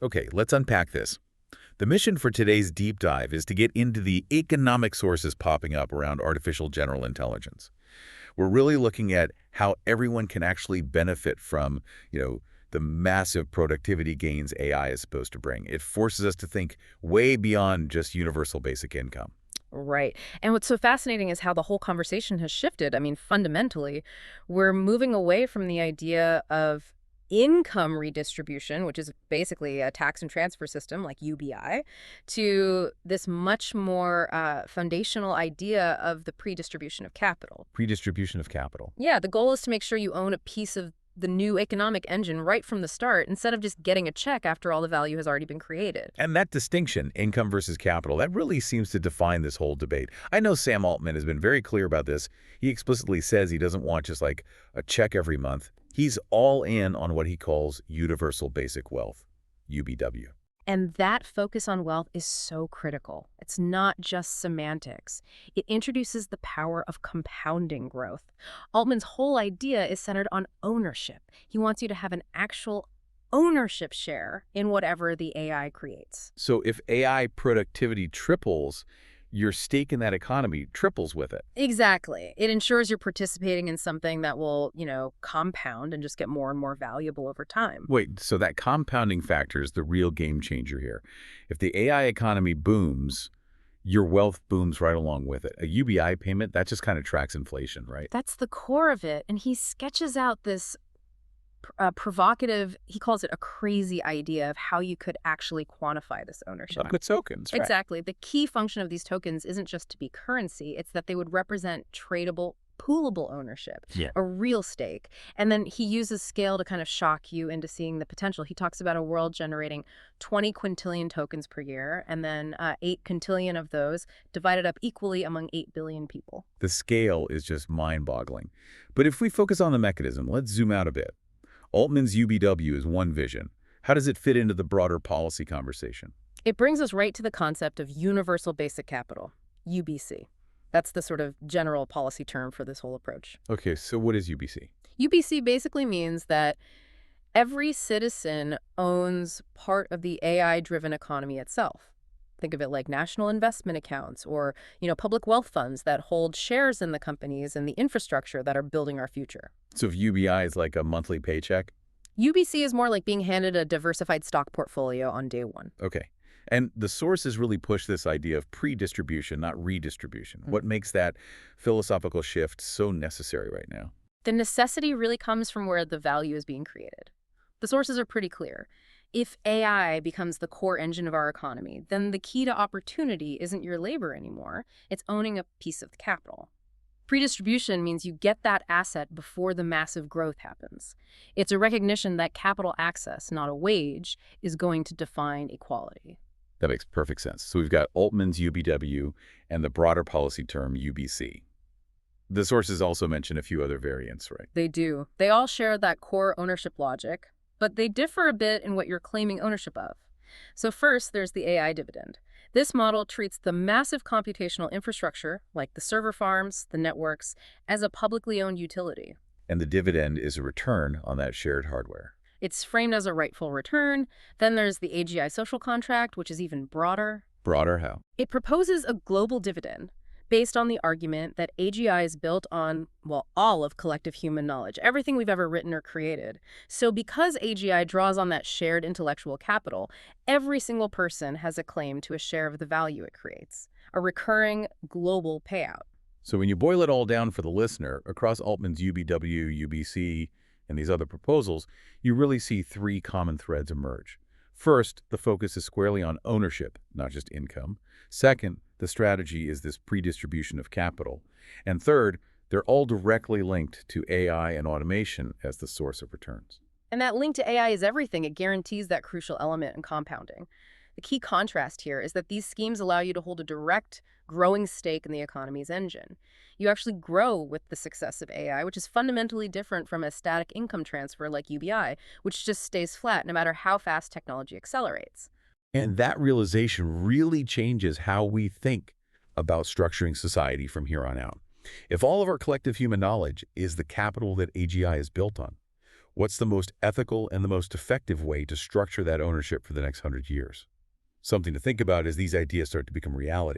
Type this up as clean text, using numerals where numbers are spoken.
Okay, let's unpack this. The mission for today's deep dive is to get into the economic sources popping up around artificial general intelligence. We're really looking at how everyone can actually benefit from, the massive productivity gains AI is supposed to bring. It forces us to think way beyond just universal basic income. Right. And what's so fascinating is how the whole conversation has shifted. I mean, fundamentally, we're moving away from the idea of income redistribution, which is basically a tax and transfer system like UBI, to this much more foundational idea of the predistribution of capital. Predistribution of capital. Yeah, the goal is to make sure you own a piece of the new economic engine right from the start instead of just getting a check after all the value has already been created. And that distinction, income versus capital, that really seems to define this whole debate. I know Sam Altman has been very clear about this. He explicitly says he doesn't want just like a check every month. He's all in on what he calls universal basic wealth, UBW. And that focus on wealth is so critical. It's not just semantics. It introduces the power of compounding growth. Altman's whole idea is centered on ownership. He wants you to have an actual ownership share in whatever the AI creates. So if AI productivity triples, your stake in that economy triples with it. Exactly. It ensures you're participating in something that will, compound and just get more and more valuable over time. Wait, so that compounding factor is the real game changer here. If the AI economy booms, your wealth booms right along with it. A UBI payment, that just kind of tracks inflation, right? That's the core of it. And he sketches out this provocative, he calls it a crazy idea of how you could actually quantify this ownership. Good tokens, right? Exactly. The key function of these tokens isn't just to be currency, it's that they would represent tradable, poolable ownership, Yeah. a real stake. And then he uses scale to kind of shock you into seeing the potential. He talks about a world generating 20 quintillion tokens per year, and then 8 quintillion of those divided up equally among 8 billion people. The scale is just mind-boggling. But if we focus on the mechanism, let's zoom out a bit. Altman's UBW is one vision. How does it fit into the broader policy conversation? It brings us right to the concept of universal basic capital, UBC. That's the sort of general policy term for this whole approach. Okay, so what is UBC? UBC basically means that every citizen owns part of the AI-driven economy itself. Think of it like national investment accounts or, public wealth funds that hold shares in the companies and the infrastructure that are building our future. So if UBI is like a monthly paycheck? UBC is more like being handed a diversified stock portfolio on day one. Okay. And the sources really push this idea of pre-distribution, not redistribution. What makes that philosophical shift so necessary right now? The necessity really comes from where the value is being created. The sources are pretty clear. If AI becomes the core engine of our economy, then the key to opportunity isn't your labor anymore. It's owning a piece of the capital. Predistribution means you get that asset before the massive growth happens. It's a recognition that capital access, not a wage, is going to define equality. That makes perfect sense. So we've got Altman's UBW and the broader policy term UBC. The sources also mention a few other variants, right? They do. They all share that core ownership logic, but they differ a bit in what you're claiming ownership of. So first, there's the AI dividend. This model treats the massive computational infrastructure, like the server farms, the networks, as a publicly owned utility. And the dividend is a return on that shared hardware. It's framed as a rightful return. Then there's the AGI social contract, which is even broader. Broader how? It proposes a global dividend based on the argument that AGI is built on, well, all of collective human knowledge, everything we've ever written or created. So because AGI draws on that shared intellectual capital, every single person has a claim to a share of the value it creates, a recurring global payout. So when you boil it all down for the listener, across Altman's UBW, UBC, and these other proposals, you really see three common threads emerge. First, the focus is squarely on ownership, not just income. Second, the strategy is this predistribution of capital. And third, they're all directly linked to AI and automation as the source of returns. And that link to AI is everything. It guarantees that crucial element in compounding. The key contrast here is that these schemes allow you to hold a direct, growing stake in the economy's engine. You actually grow with the success of AI, which is fundamentally different from a static income transfer like UBI, which just stays flat no matter how fast technology accelerates. And that realization really changes how we think about structuring society from here on out. If all of our collective human knowledge is the capital that AGI is built on, What's the most ethical and the most effective way to structure that ownership for the next 100 years? Something to think about as these ideas start to become reality.